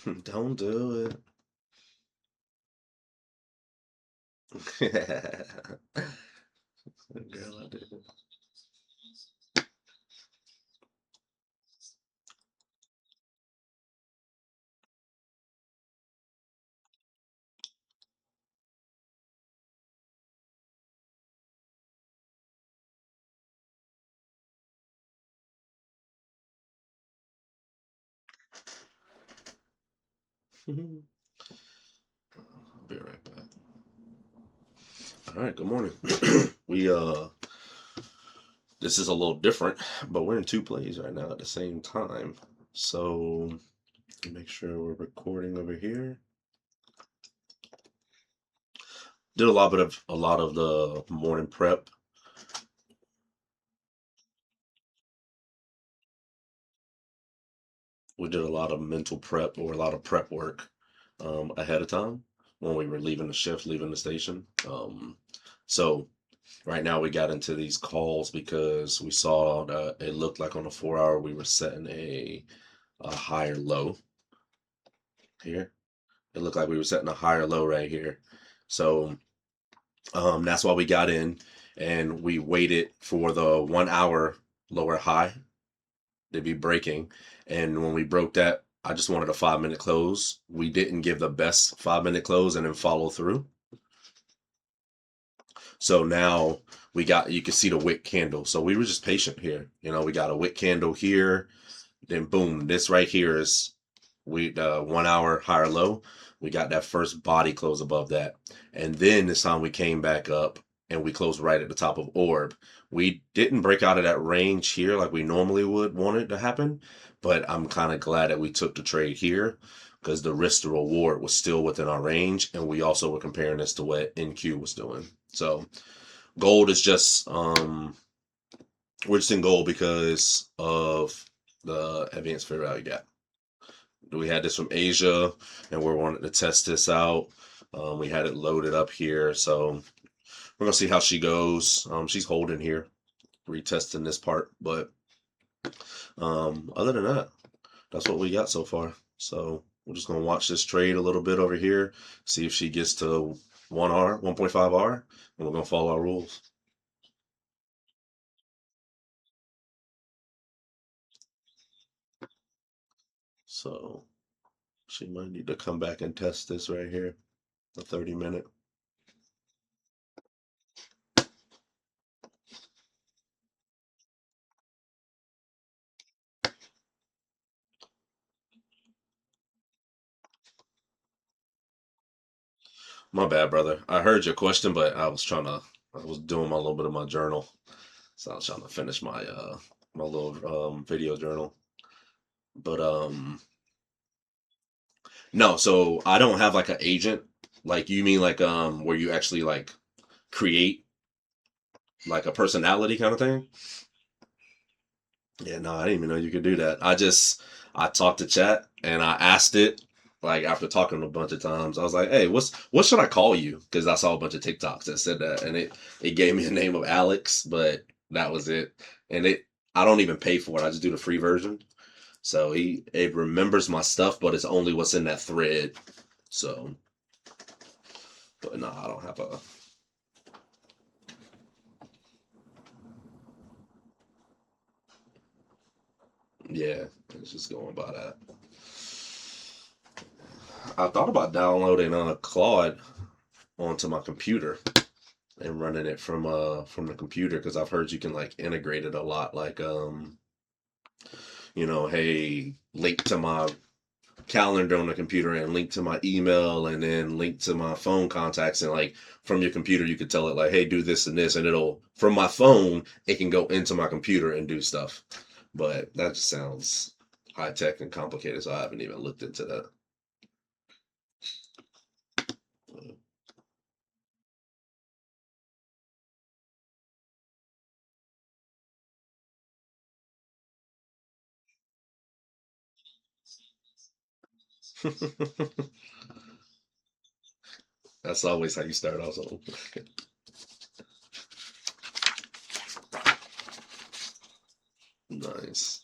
Don't do it. Girl, I did it. I'll be right back. All right, good morning. we This is a little different, but we're in two plays right now at the same time. So make sure we're recording over here. Did a lot of the morning prep. We did a lot of mental prep or a lot of prep work ahead of time when we were leaving the shift, leaving the station. So right now we got into these calls because we saw that it looked like on the 4 hour we were setting a higher low here. It looked like we were setting a higher low right here. So that's why we got in and we waited for the 1 hour lower high to be breaking. And when we broke that, I just wanted a 5 minute close. We didn't give the best 5 minute close and then follow through. So now you can see the wick candle. So we were just patient here. We got a wick candle here. Then boom, this right here is the 1 hour higher low. We got that first body close above that. And then this time we came back up and we closed right at the top of orb. We didn't break out of that range here like we normally would want it to happen, but I'm kind of glad that we took the trade here because the risk to reward was still within our range, and we also were comparing this to what NQ was doing. So gold is just we're just in gold because of the advanced fair value gap. We had this from Asia, and we're wanting to test this out. We had it loaded up here, so we're gonna see how she goes. She's holding here, retesting this part, but other than that, that's what we got so far. So we're just gonna watch this trade a little bit over here, see if she gets to 1R, 1.5R, and we're gonna follow our rules. So she might need to come back and test this right here, the 30 minute. My bad, brother. I heard your question, but I was doing my little bit of my journal. So I was trying to finish my little video journal. But no, so I don't have like an agent. Like you mean like where you actually like create like a personality kind of thing? Yeah, no, I didn't even know you could do that. I talked to chat and I asked it like after talking a bunch of times. I was like, "Hey, what should I call you?" Because I saw a bunch of TikToks that said that, and it gave me a name of Alex, but that was it. And I don't even pay for it. I just do the free version. So it remembers my stuff, but it's only what's in that thread. So, but no, I don't have a. Yeah, it's just going by that. I thought about downloading Claude onto my computer and running it from the computer because I've heard you can like integrate it a lot. Like hey, link to my calendar on the computer and link to my email and then link to my phone contacts, and like from your computer you could tell it like, hey, do this and this, and it'll from my phone it can go into my computer and do stuff. But that just sounds high tech and complicated, so I haven't even looked into that. That's always how you start off. So. Nice.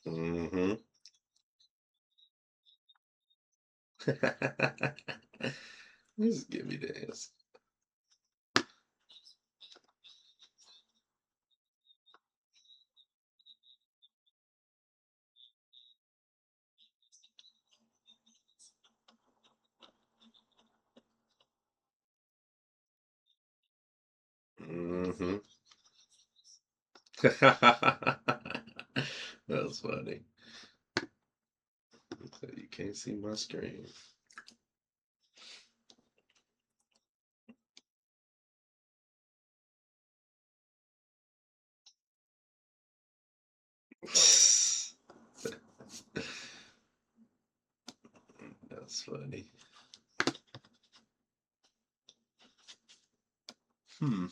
Hmm. Just give me this. Mm-hmm. That's funny. You can't see my screen. That's funny. Hmm.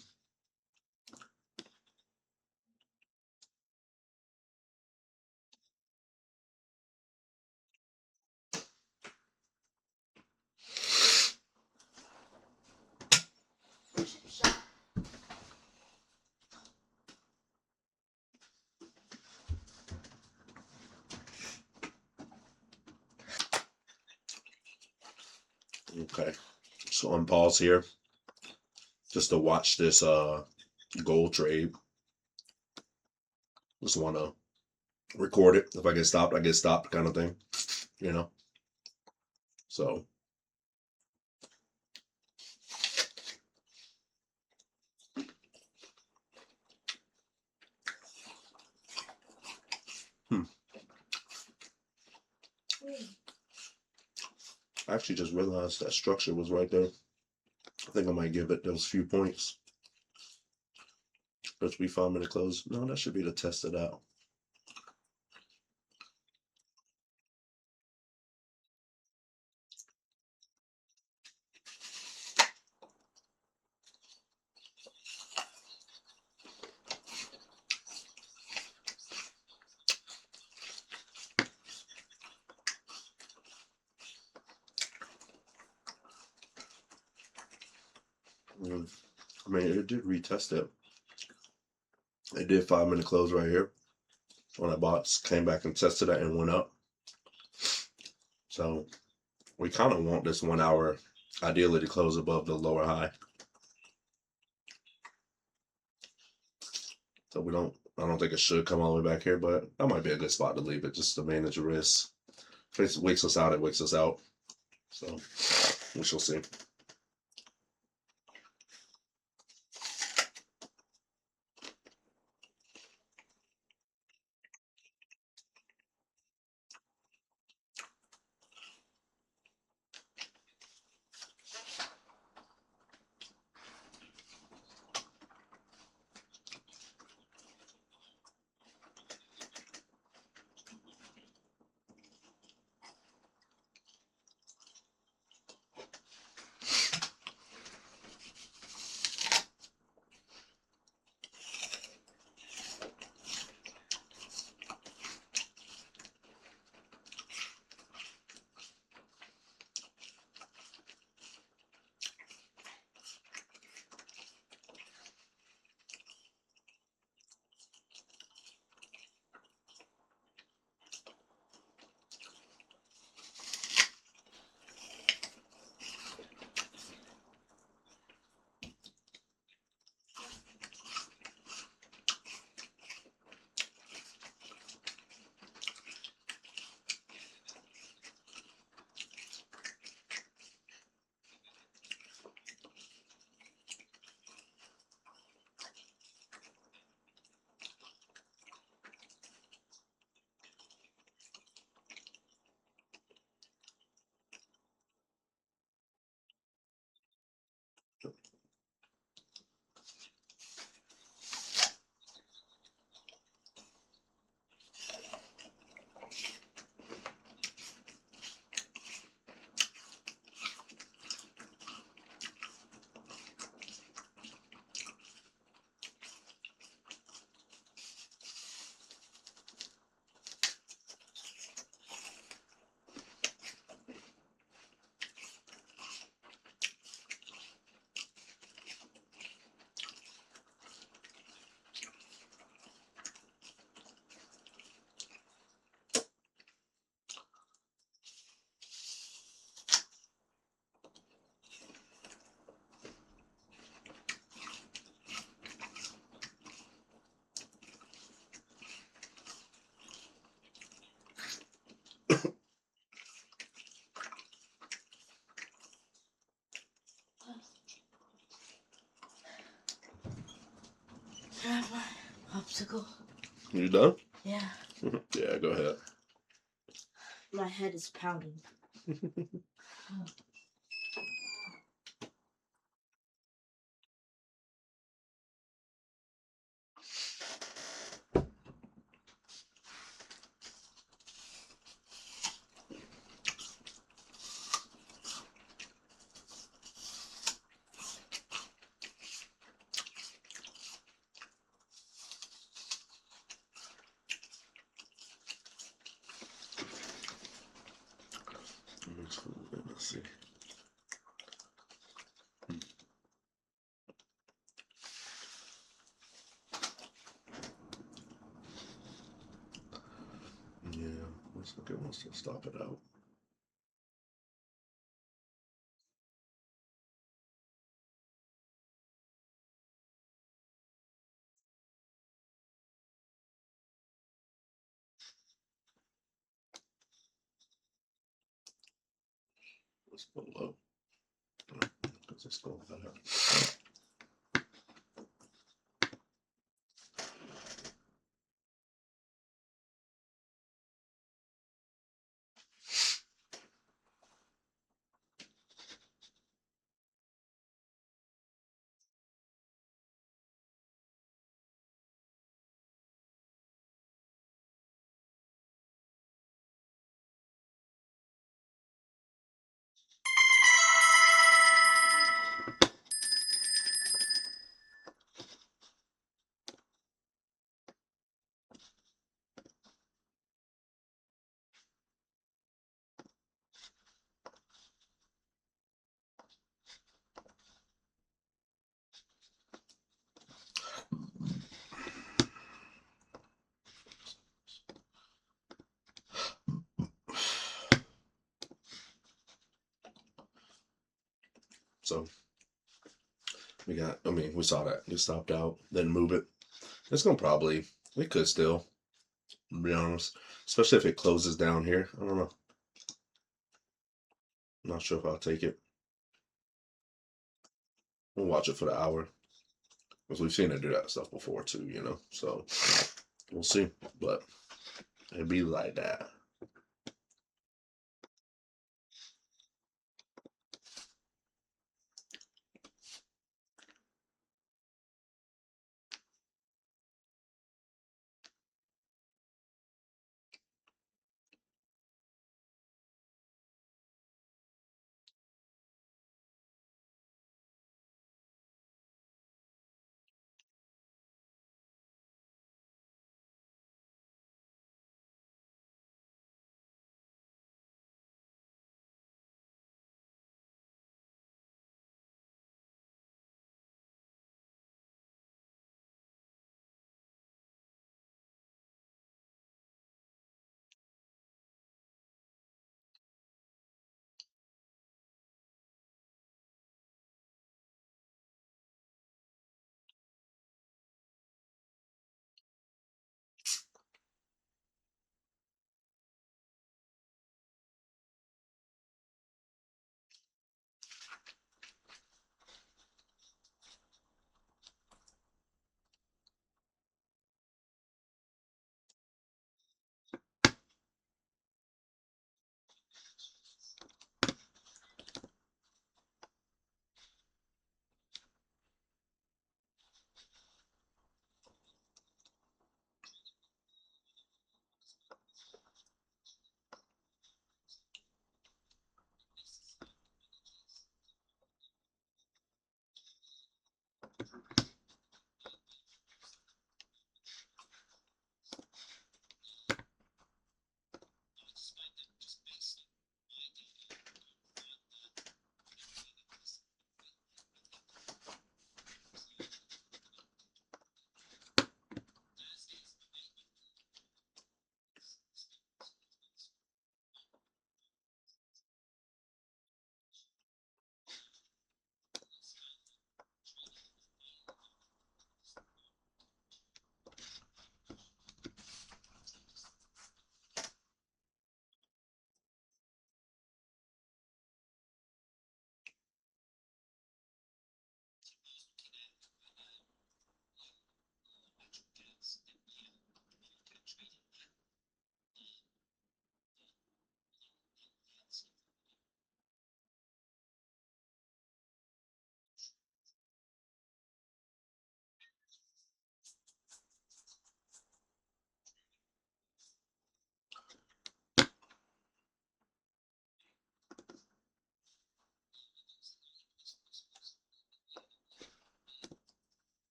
Okay. So on pause here just to watch this gold trade. Just want to record it. If I get stopped, I get stopped, kind of thing. You know. So. Hmm. I actually just realized that structure was right there. I think I might give it those few points. Supposed to be 5 minute close. No, that should be to test it out. Mm. I mean, it did retest it. It did 5 minute close right here when I bought. Came back and tested it and went up. So we kind of want this 1 hour ideally to close above the lower high. So we don't. I don't think it should come all the way back here, but that might be a good spot to leave it just to manage the risk. If it wakes us out, it wakes us out. So we shall see. go. You done? Yeah. Yeah, go ahead. My head is pounding. Let's see. Yeah, looks like it wants to stop it out. Let's go low. Because it's going better. So we got, I mean, we saw that. It stopped out, then move it. It's going to probably, it could still, to be honest. Especially if it closes down here. I don't know. I'm not sure if I'll take it. We'll watch it for the hour. Because we've seen it do that stuff before too, you know. So we'll see. But it'd be like that.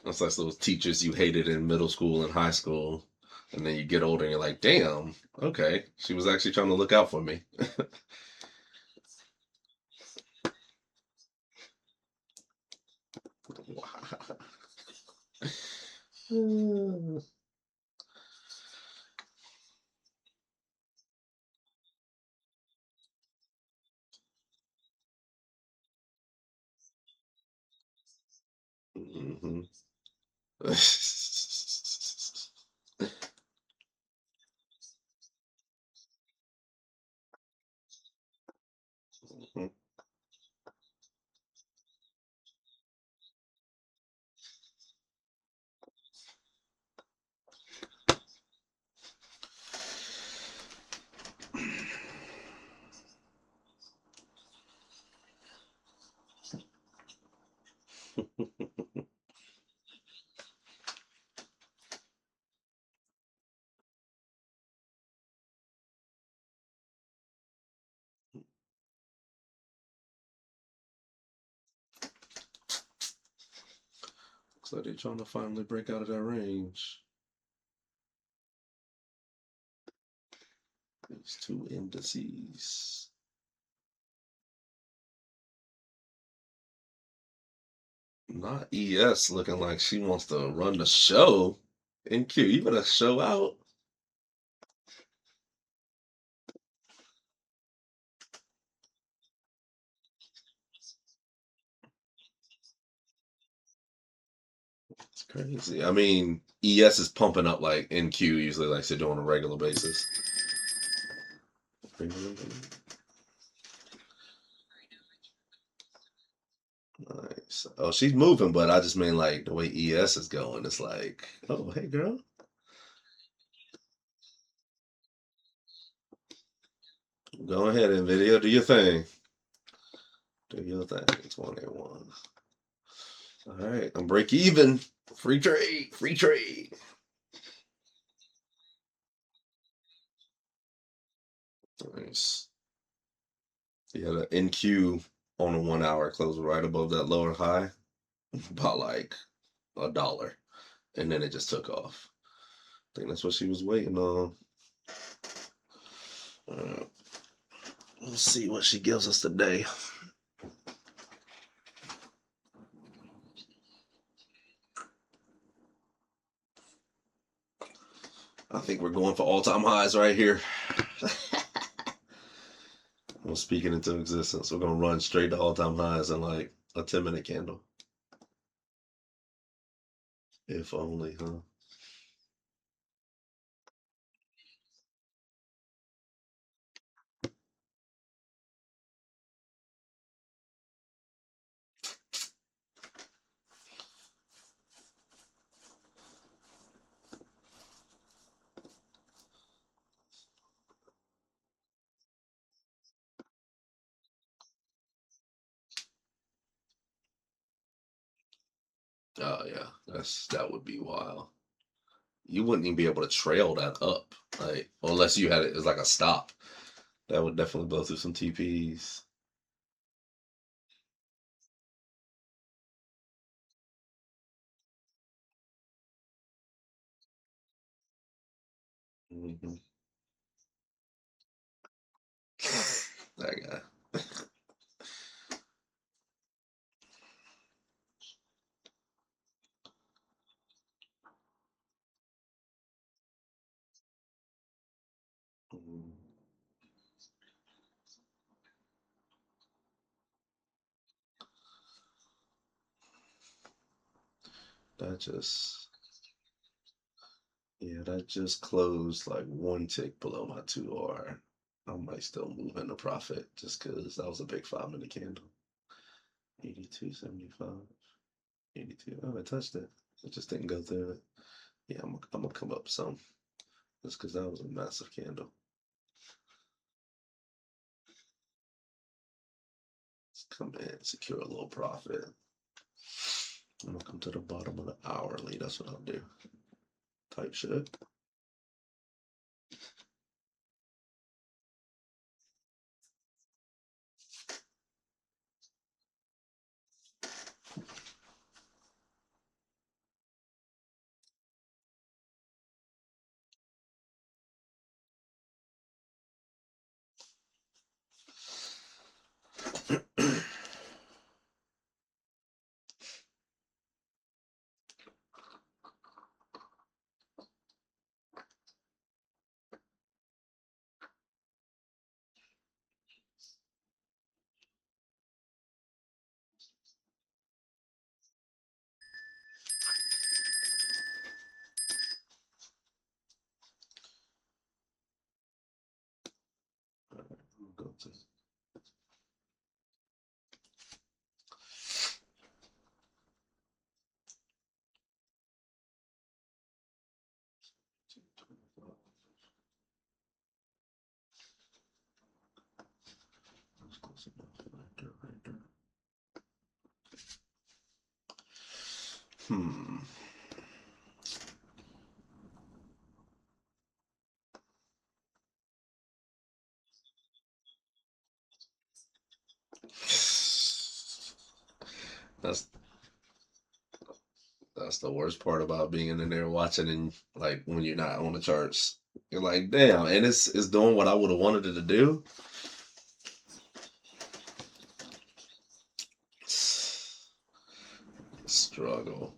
That's like those teachers you hated in middle school and high school, and then you get older and you're like, damn, okay, she was actually trying to look out for me. Wow. Mhm. Looks like they're trying to finally break out of that range. These two indices. Not ES looking like she wants to run the show. NQ, you better show out. It's crazy. I mean, ES is pumping up like NQ usually likes to do on a regular basis. Nice. Oh, she's moving, but I just mean like the way ES is going. It's like, oh, hey, girl. Go ahead and video. Do your thing. Do your thing. It's 181. All right. I'm break even. Free trade. Free trade. Nice. Yeah, the NQ on a 1 hour closed right above that lower high by like $1. And then it just took off. I think that's what she was waiting on. Uh, we'll see what she gives us today. I think we're going for all-time highs right here. I'm speaking into existence. We're gonna run straight to all-time highs in like a 10-minute candle. If only, huh? Oh yeah, that would be wild. You wouldn't even be able to trail that up, like unless you had it as like a stop. That would definitely blow through some TPs. Hmm. That guy. Mhm. That just Yeah, that just closed like one tick below my 2R. I might still move into profit just because that was a big 5-minute candle. 82.75. 82. Oh, I touched it. It just didn't go through it. Yeah, I'm gonna come up some just because that was a massive candle. Let's come in, secure a little profit. I'm gonna come to the bottom of the hourly. That's what I'll do. Type shit. Hmm. That's that's the worst part about being in there watching and like when you're not on the charts. You're like, damn, and it's doing what I would have wanted it to do. Struggle.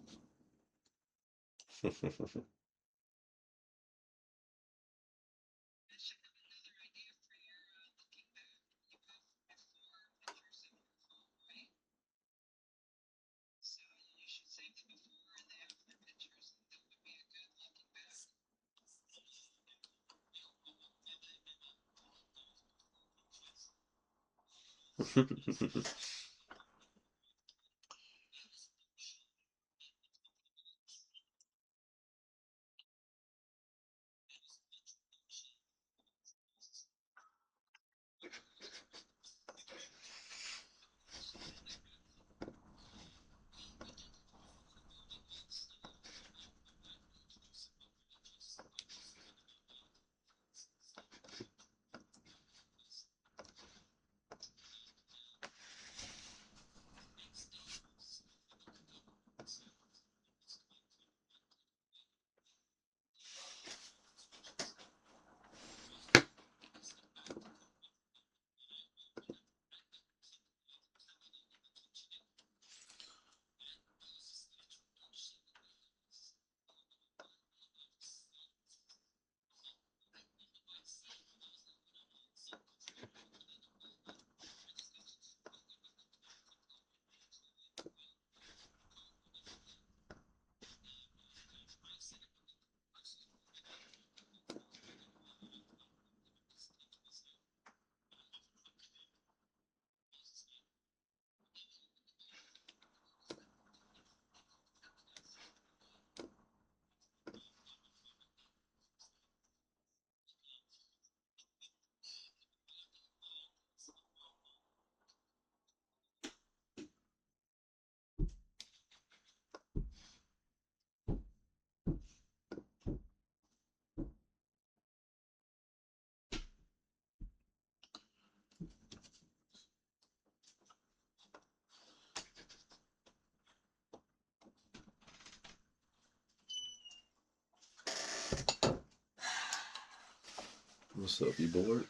What's up? You bored?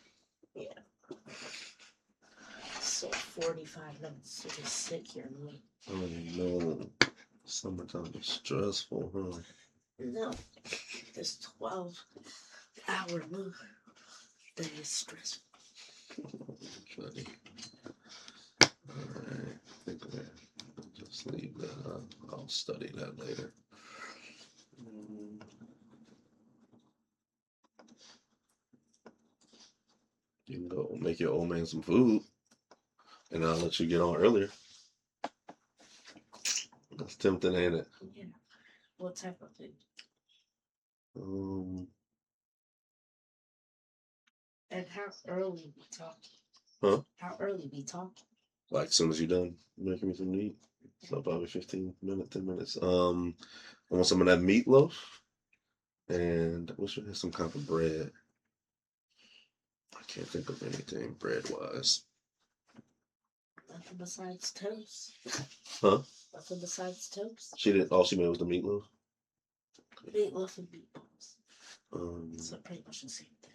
Yeah. So 45 minutes to just sit here and wait. Oh no. Summertime is stressful, huh? No. This 12-hour move that is stressful. Funny. Alright. I think we'll just leave that up. I'll study that later. You can go make your old man some food, and I'll let you get on earlier. That's tempting, ain't it? Yeah. What type of food? Um, And how early we talking? huh? How early we talking? Like as soon as you're done making me some meat. So probably 15 minutes, 10 minutes. I want some of that meatloaf, and we should have some kind of bread. I can't think of anything bread wise. Nothing besides toast. Huh? Nothing besides toast. She did. All she made was the meatloaf. Meatloaf and meatballs. Um, So pretty much the same thing.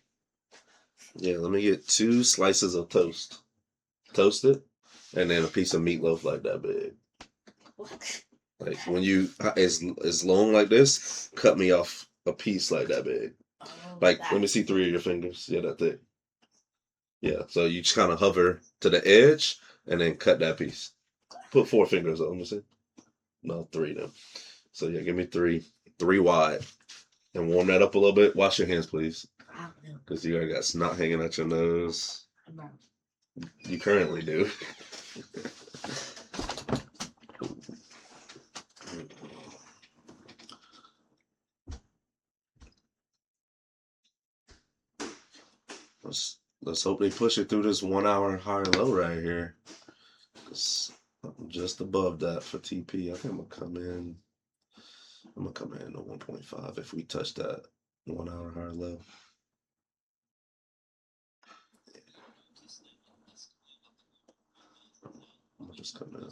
yeah. Let me get 2 slices of toast, toasted, and then a piece of meatloaf like that big. What? Like when you as long like this, cut me off a piece like that big. Oh, Like let me that. see 3 of your fingers. Yeah, that thick. Yeah. So you just kind of hover to the edge and then cut that piece. Put 4 fingers on. Let me see. No, 3 then. So yeah, give me 3 wide, and warm that up a little bit. Wash your hands, please, I don't know. because you already got snot hanging out your nose. No. You currently do. Let's Let's hope they push it through this 1 hour higher low right here. I'm just above that for TP. I think I'm gonna come in. I'm gonna come in at 1.5 if we touch that 1 hour higher low. I'm gonna just come in.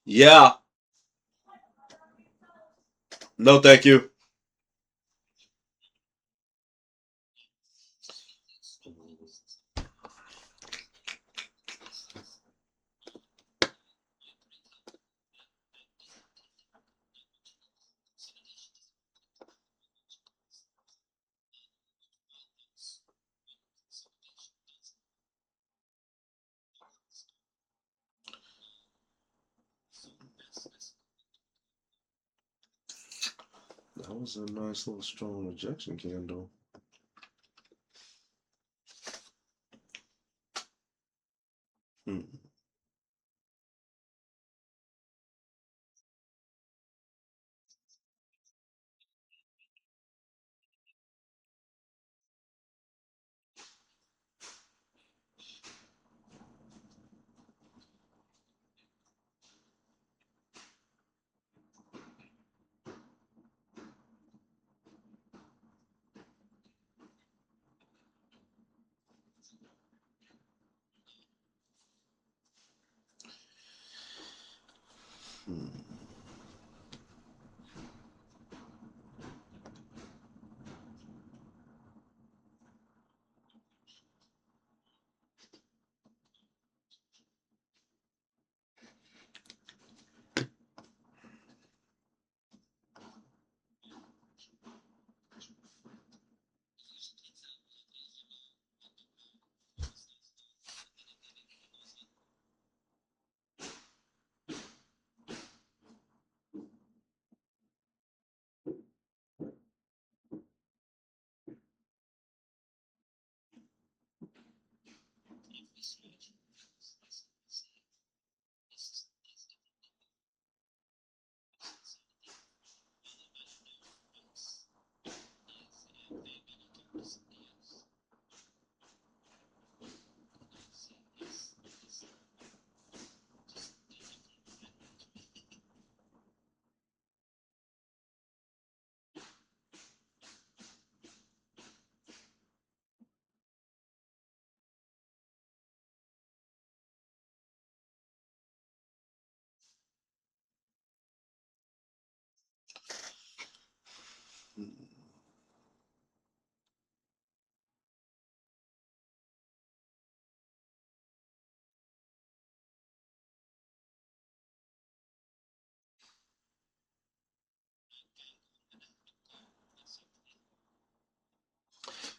Yeah. No, thank you. That was a nice little strong rejection candle. Hmm. Hmm.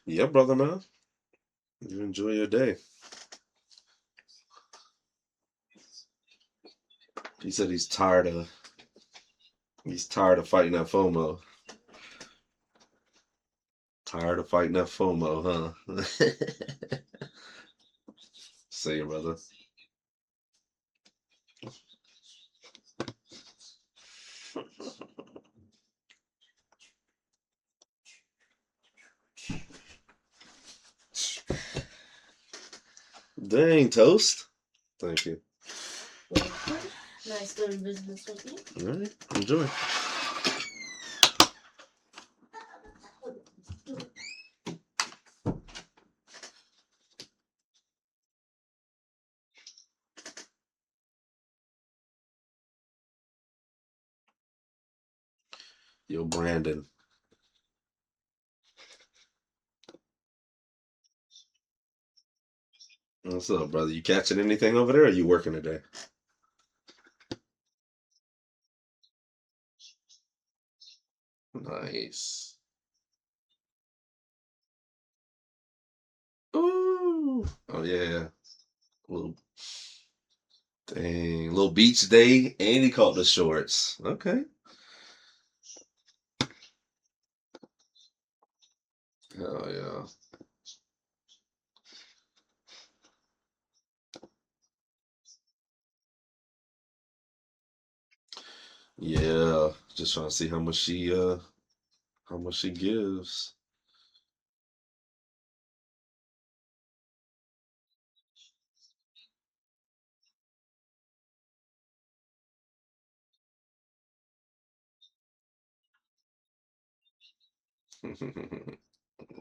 Yeah, brother, man. You enjoy your day. He said he's tired of fighting that FOMO. Tired of fighting that FOMO, huh? Say it, brother. Dang, toast. Thank you. Welcome. Nice doing business with you. All right, enjoy. Yo, Brandon. What's up, brother? You catching anything over there, or are you working today? Nice. Ooh. Oh yeah. Little dang, little beach day, and he caught the shorts. Okay. Oh yeah. Yeah. Just trying to see how much she gives.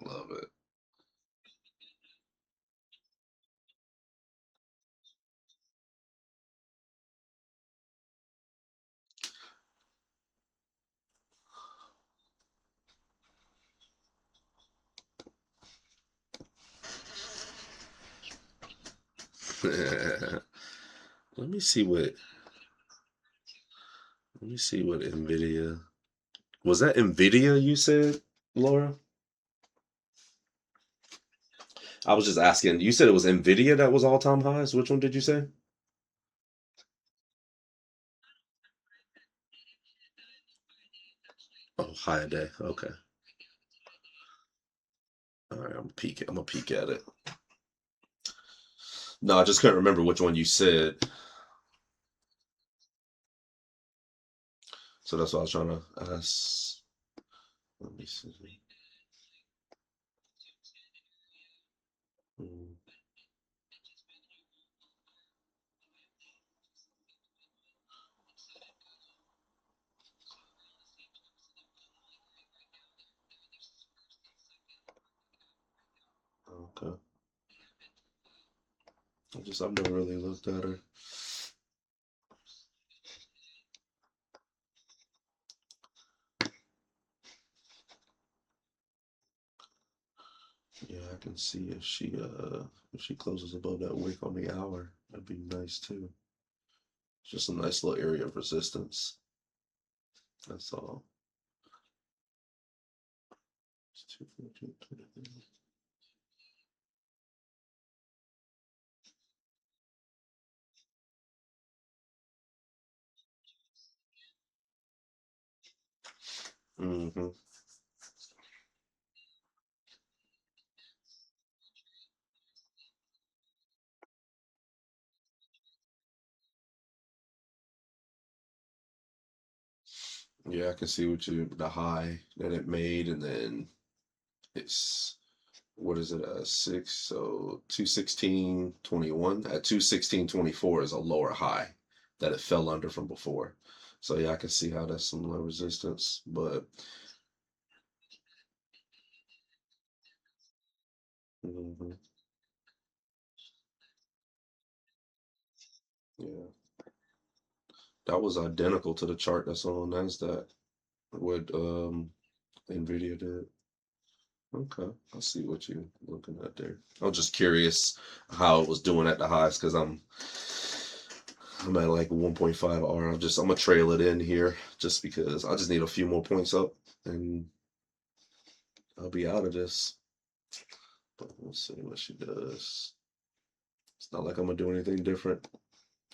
Love it. Let me see what let me see what Nvidia was. That Nvidia you said, Laura? I was just asking. You said it was Nvidia that was all time highs. Which one did you say? Oh, high a day. Okay. All right. I'm gonna peek at it. No, I just couldn't remember which one you said. So that's what I was trying to ask. Let me see. Mm, okay. I've never really looked at her. Yeah, I can see if she closes above that wick on the hour, that'd be nice too. Just a nice little area of resistance. That's all. Mm-hmm. Yeah, I can see the high that it made, and then it's what is it? 6, so 216.21. At 216.24 is a lower high that it fell under from before. So yeah, I can see how that's some low resistance, but mhm, yeah, that was identical to the chart that's on Nasdaq. What Nvidia did. Okay, I see what you're looking at there. I was just curious how it was doing at the highs because I'm at like 1.5 R. I'm gonna trail it in here just because I just need a few more points up and I'll be out of this. But we'll see what she does. It's not like I'm gonna do anything different.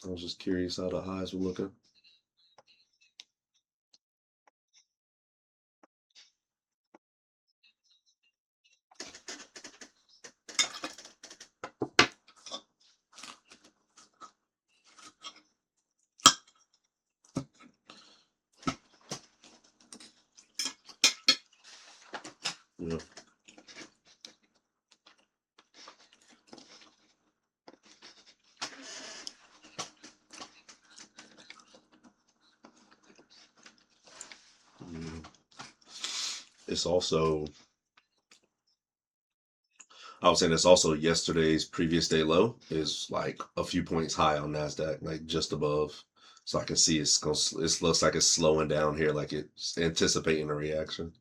I was just curious how the highs were looking. Yeah. Mm. It's also, I was saying it's also yesterday's previous day low is like a few points high on Nasdaq, like just above. So I can see it's going. It looks like it's slowing down here, like it's anticipating a reaction.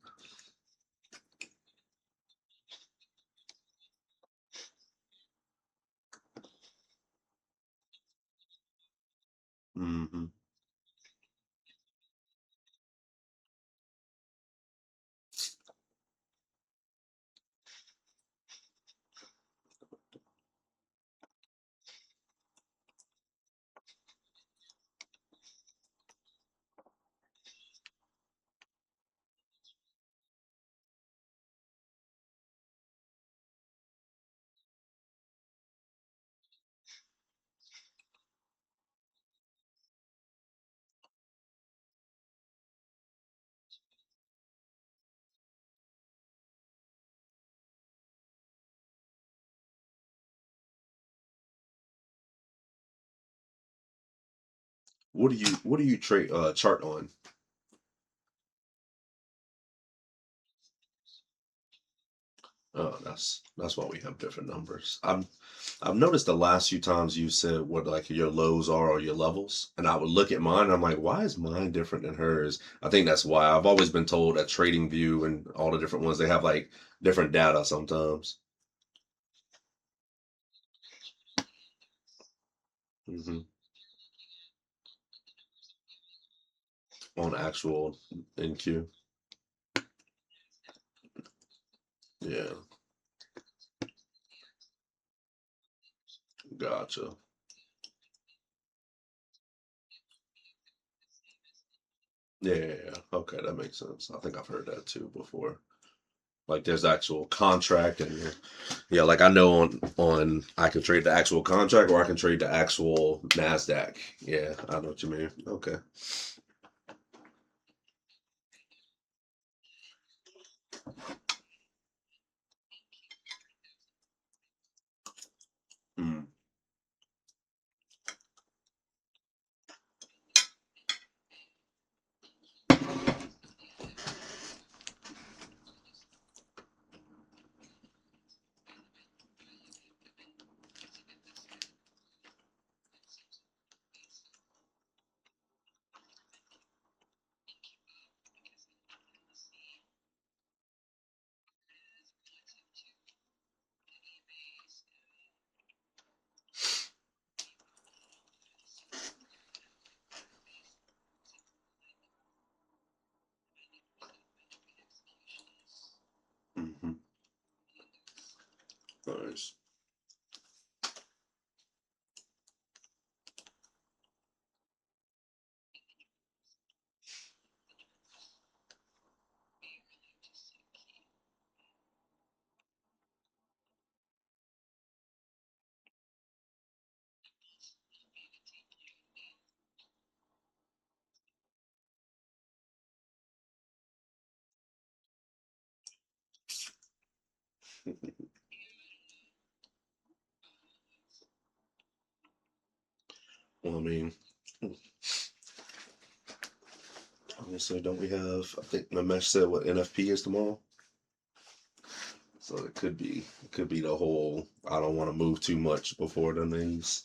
Hmm. What do you trade chart on? Oh, that's why we have different numbers. I've noticed the last few times you said what like your lows are or your levels, and I would look at mine and I'm like, why is mine different than hers? I think that's why I've always been told that Trading View and all the different ones they have like different data sometimes. Hmm. On actual NQ. Yeah, gotcha. Yeah, yeah, yeah. Okay, that makes sense. I think I've heard that too before. Like there's actual contract and yeah, like I know on I can trade the actual contract or I can trade the actual Nasdaq. Yeah, I know what you mean. Okay. Mm, mm-hmm. Nice. Well, I mean, obviously, don't we have? I think Namesh said what NFP is tomorrow, so it could be the whole. I don't want to move too much before the news.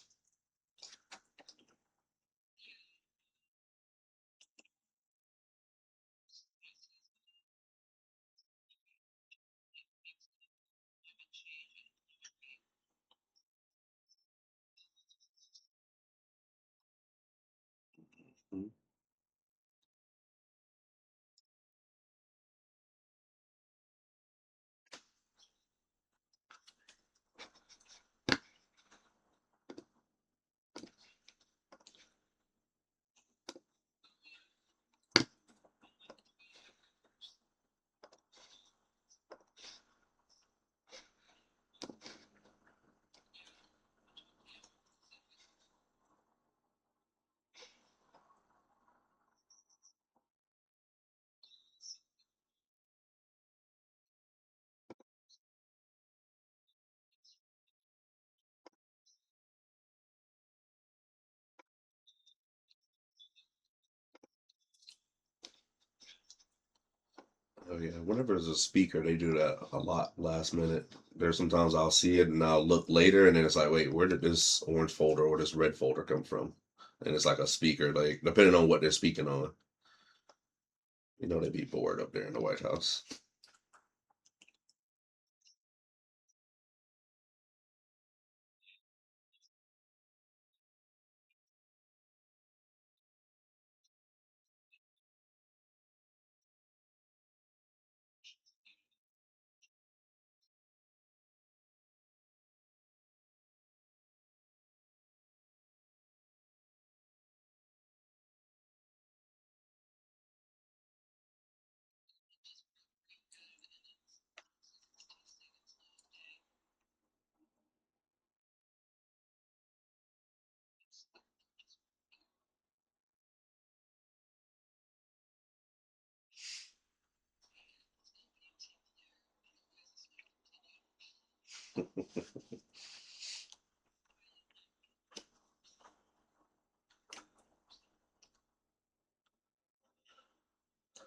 Mm. whenever there's a speaker, they do that a lot last minute. There's sometimes I'll see it and I'll look later, and then it's like, wait, where did this orange folder or this red folder come from? And it's like a speaker, like depending on what they're speaking on. You know, they'd be bored up there in the White House.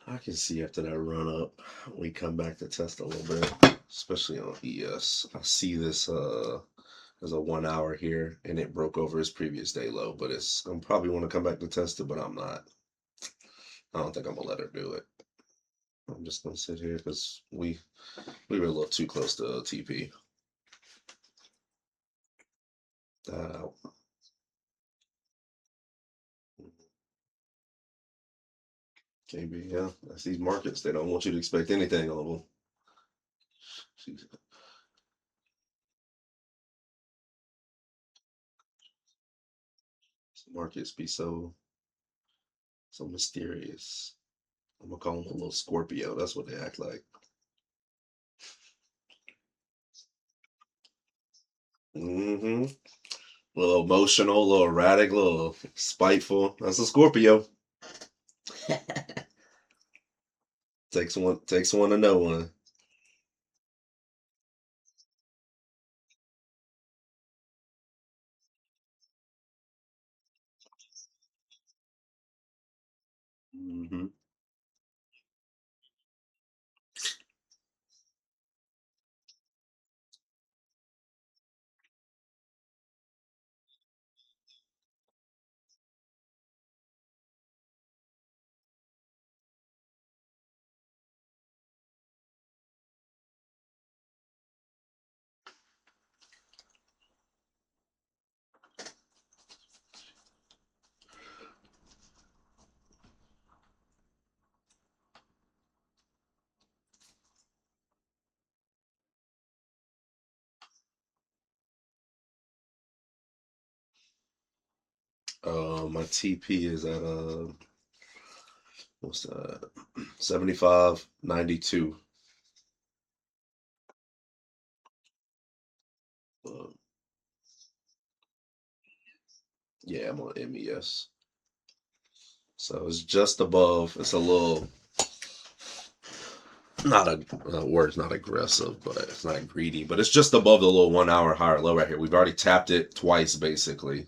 I can see after that run up, we come back to test a little bit, especially on ES. I see this there's a 1 hour here and it broke over its previous day low, but I'm probably want to come back to test it, but I'm not. I don't think I'm gonna let her do it. I'm just gonna sit here because we were a little too close to TP. Uh, KB, yeah, that's these markets. They don't want you to expect anything on them. Jeez, markets be so mysterious. I'm gonna call them a little Scorpio. That's what they act like. Mm-hmm. A little emotional, a little erratic, a little spiteful. That's a Scorpio. Takes one to know one. Hmm. My TP is at what's that? 75.92. Uh, yeah, I'm on MES. So it's just above. It's a little not a word's not aggressive, but it's not greedy. But it's just above the little 1 hour higher low right here. We've already tapped it twice basically.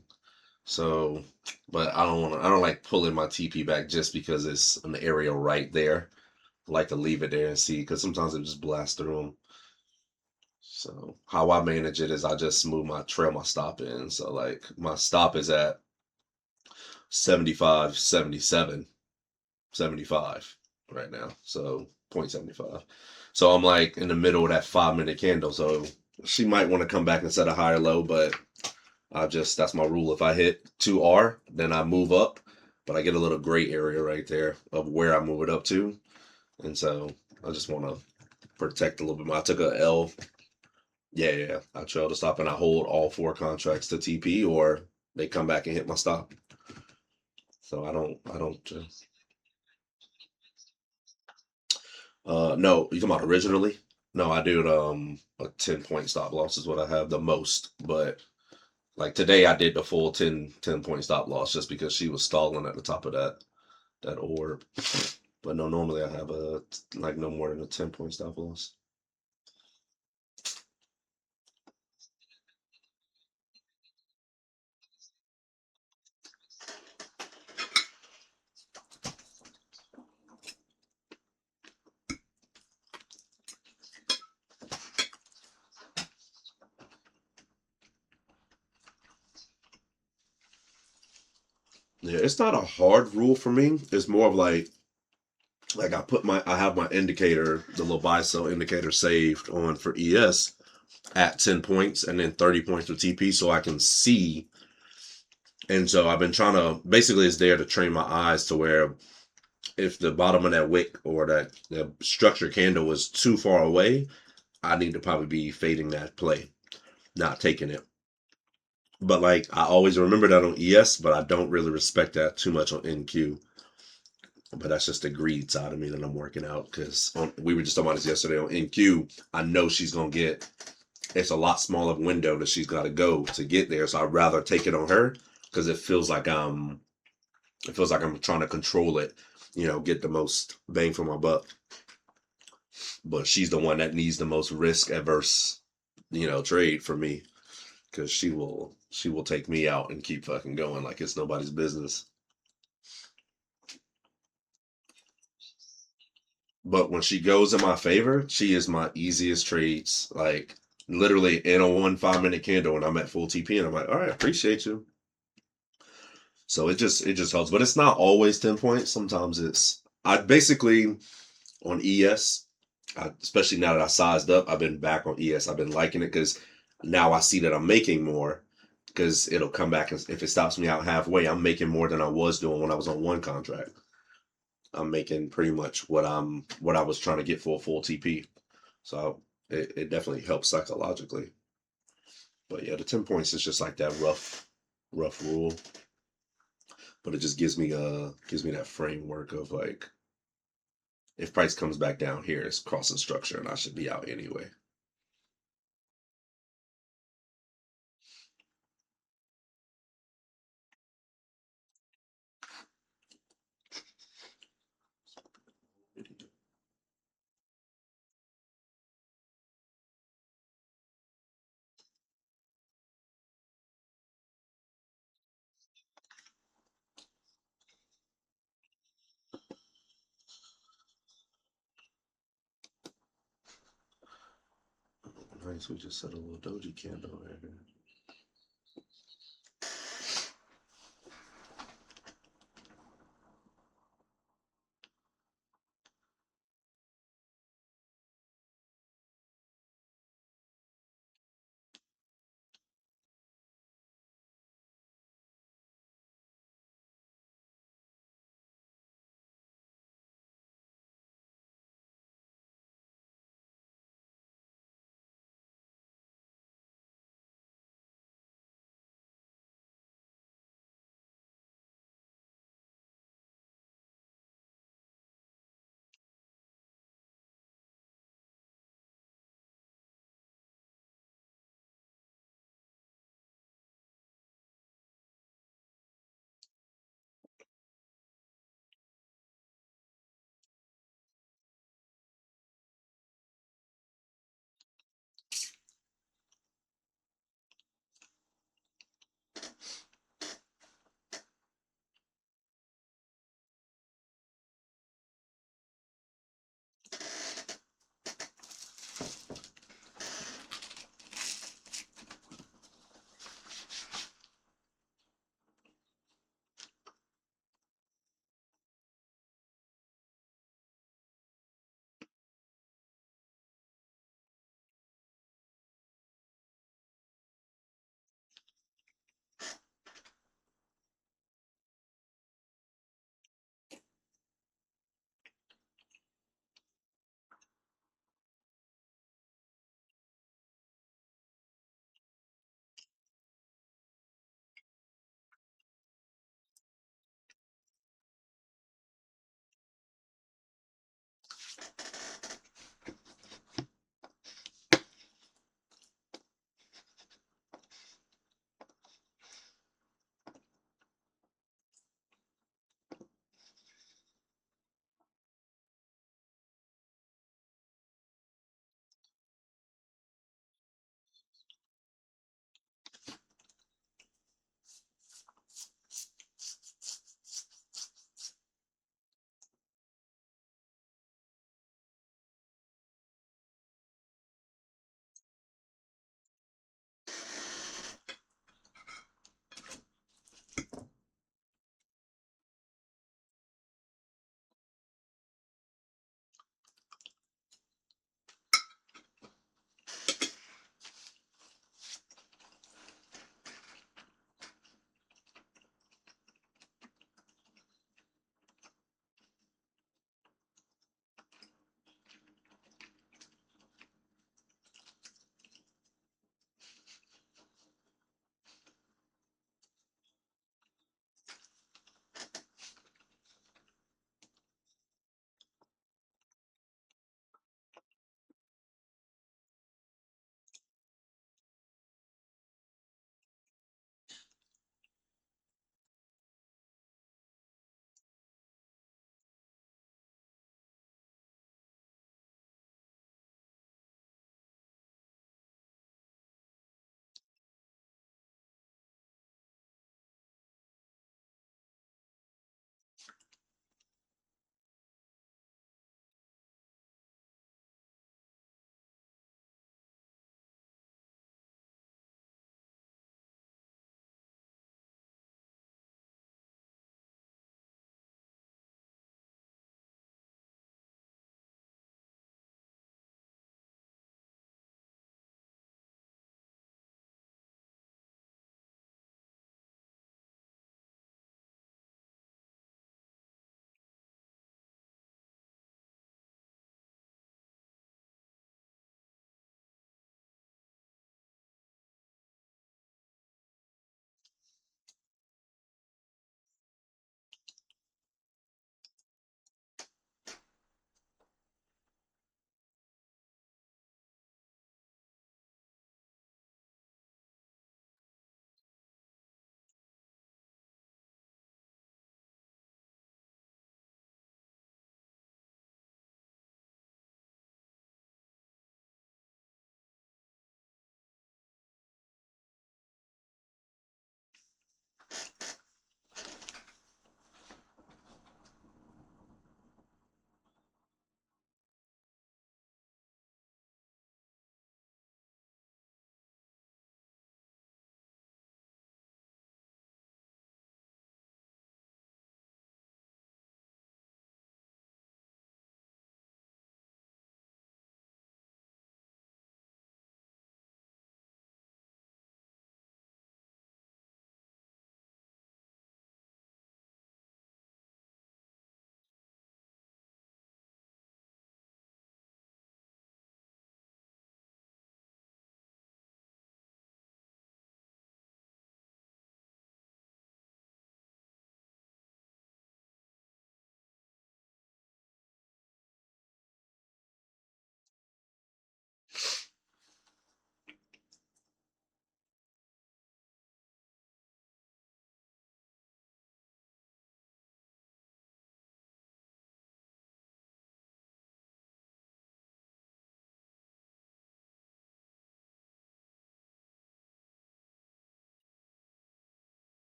So, but I don't want to. I don't like pulling my TP back just because it's an area right there. I like to leave it there and see because sometimes it just blasts through them. So how I manage it is I just move my stop in. So like my stop is at 75, 77, 75 right now. So 0.75. So I'm like in the middle of that 5 minute candle. So she might want to come back and set a higher low, but that's my rule. If I hit 2R, then I move up, but I get a little gray area right there of where I move it up to. And so I just want to protect a little bit more. I took a L. Yeah, yeah, yeah. I trail to stop and I hold all four contracts to TP or they come back and hit my stop. So no, you talking about originally? No, I do it, a 10 point stop loss is what I have the most, but like today I did the full 10 point stop loss just because she was stalling at the top of that orb. But no, normally I have a like no more than a 10 point stop loss. Yeah, it's not a hard rule for me. It's more of like I have my indicator, the little buy sell indicator saved on for ES at 10 points and then 30 points for TP so I can see. And so I've been trying to basically it's there to train my eyes to where if the bottom of that wick or that the structure candle was too far away, I need to probably be fading that play, not taking it. But like I always remember that on ES, but I don't really respect that too much on NQ. But that's just the greed side of me that I'm working out because we were just talking about this yesterday on NQ. I know she's gonna get it's a lot smaller window that she's got to go to get there. So I'd rather take it on her because it feels like I'm trying to control it, get the most bang for my buck. But she's the one that needs the most risk adverse, trade for me because she will take me out and keep fucking going like it's nobody's business. But when she goes in my favor, she is my easiest trades. Like literally in a 1 5 minute candle, and I'm at full TP, and I'm like, all right, appreciate you. So it just helps, but it's not always 10 points. Sometimes it's I basically on ES, especially now that I sized up. I've been back on ES. I've been liking it because now I see that I'm making more because it'll come back and if it stops me out halfway, I'm making more than I was doing when I was on one contract. I'm making pretty much what I was trying to get for a full TP. So it definitely helps psychologically. But yeah, the 10 points is just like that rough rule. But it just gives me that framework of like if price comes back down here, it's crossing structure and I should be out anyway. Nice, we just set a little doji candle right here.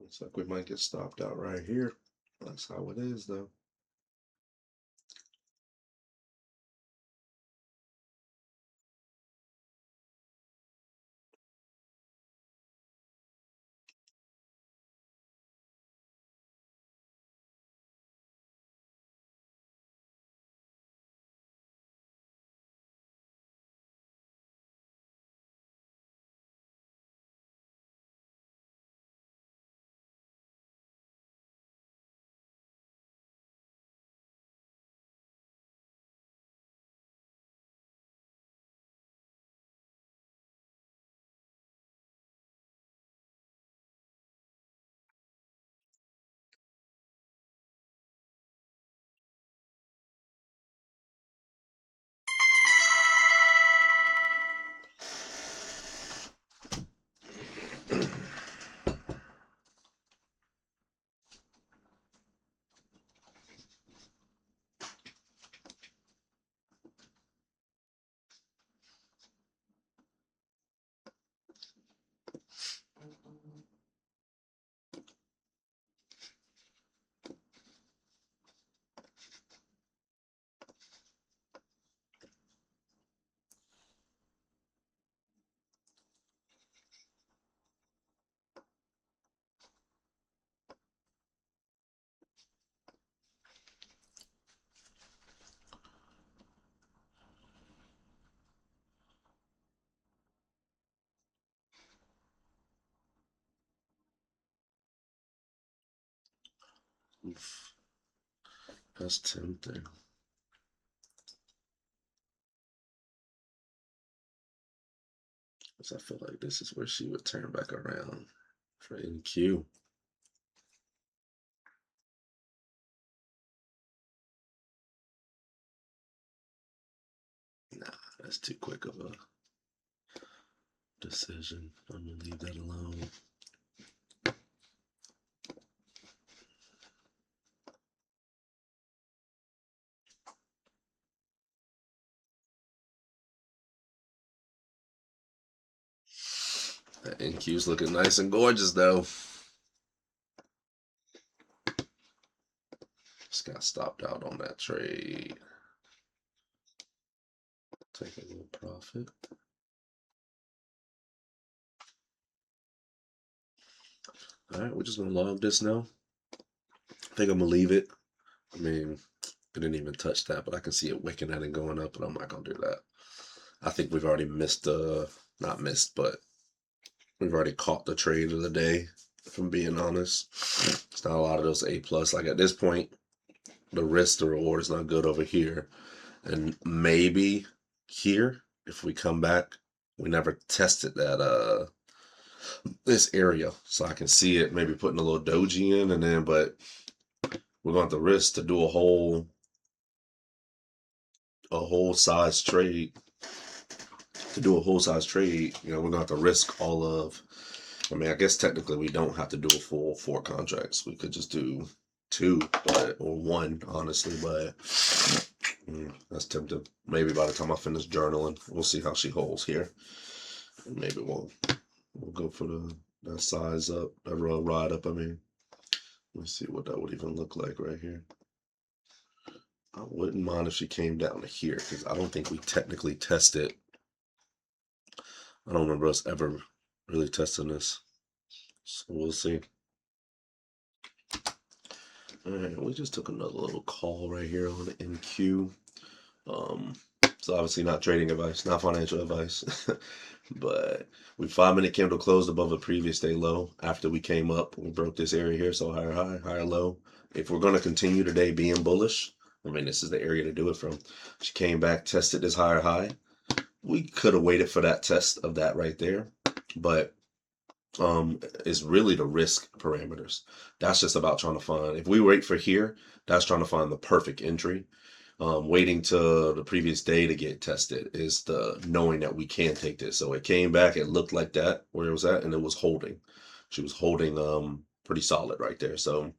Looks like we might get stopped out right here. That's how it is, though. Oof. That's tempting. Because I feel like this is where she would turn back around for NQ. Nah, that's too quick of a decision. I'm gonna leave that alone. That NQ's looking nice and gorgeous though. Just got stopped out on that trade. Take a little profit. All right, we're just gonna log this now. I think I'm gonna leave it. I mean, I didn't even touch that, but I can see it wicking at and going up, but I'm not gonna do that. I think we've already missed not missed, but we've already caught the trade of the day, if I'm being honest. It's not a lot of those A plus. Like at this point, the risk to reward is not good over here. And maybe here, if we come back, we never tested that this area. So I can see it maybe putting a little doji in and then, but we're going to have to risk to do a whole size trade. To do a whole size trade, we're gonna have to risk all of. I mean, I guess technically we don't have to do a full 4 contracts. We could just do 2, or 1, honestly. But that's tempting. Maybe by the time I finish journaling, we'll see how she holds here. And maybe we'll go for that size up, that ride up. I mean, let's see what that would even look like right here. I wouldn't mind if she came down to here because I don't think we technically tested. I don't remember us ever really testing this. So we'll see. All right, we just took another little call right here on the NQ. So obviously not trading advice, not financial advice, but we 5-minute candle closed above the previous day low after we came up. We broke this area here, so higher high, higher low. If we're going to continue today being bullish, I mean, this is the area to do it from. She came back, tested this higher high. We could have waited for that test of that right there, but is really the risk parameters. That's just about trying to find, if we wait for here, that's trying to find the perfect entry. Waiting to the previous day to get tested is the knowing that we can take this. So it came back, it looked like that where it was at, and it was holding. She was holding pretty solid right there. So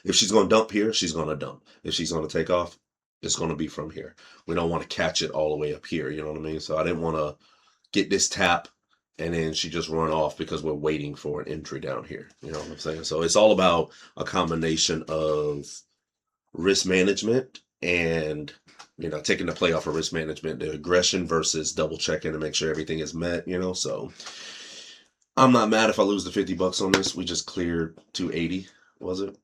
if she's going to dump here, she's going to dump. If she's going to take off, it's going to be from here. We don't want to catch it all the way up here, you know what I mean? So I didn't want to get this tap and then she just run off because we're waiting for an entry down here. You know what I'm saying? So it's all about a combination of risk management and taking the play off of risk management, the aggression versus double checking to make sure everything is met. So I'm not mad if I lose the $50 on this. We just cleared 280, was it?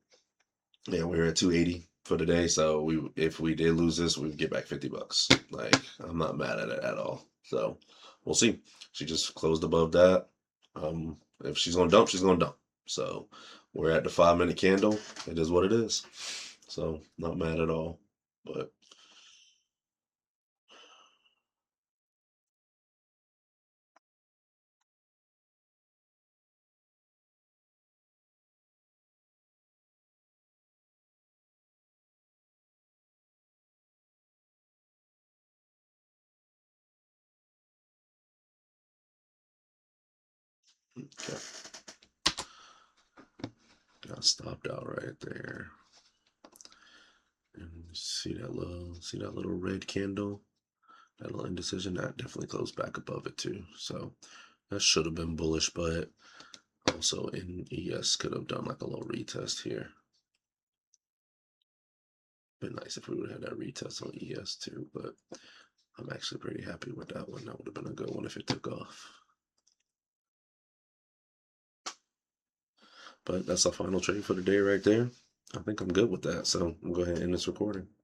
Yeah, we were at 280 for the day. So if we did lose this, we'd get back $50. Like, I'm not mad at it at all. So we'll see. She just closed above that. If she's gonna dump, she's gonna dump. So we're at the 5 minute candle. It is what it is. So not mad at all. But okay, got stopped out right there. And see that little red candle, that little indecision, that definitely closed back above it too. So that should have been bullish, but also in ES could have done like a little retest here. Been nice if we would have had that retest on ES too, but I'm actually pretty happy with that one. That would have been a good one if it took off. But that's our final trade for the day right there. I think I'm good with that. So I'm going to go ahead and end this recording.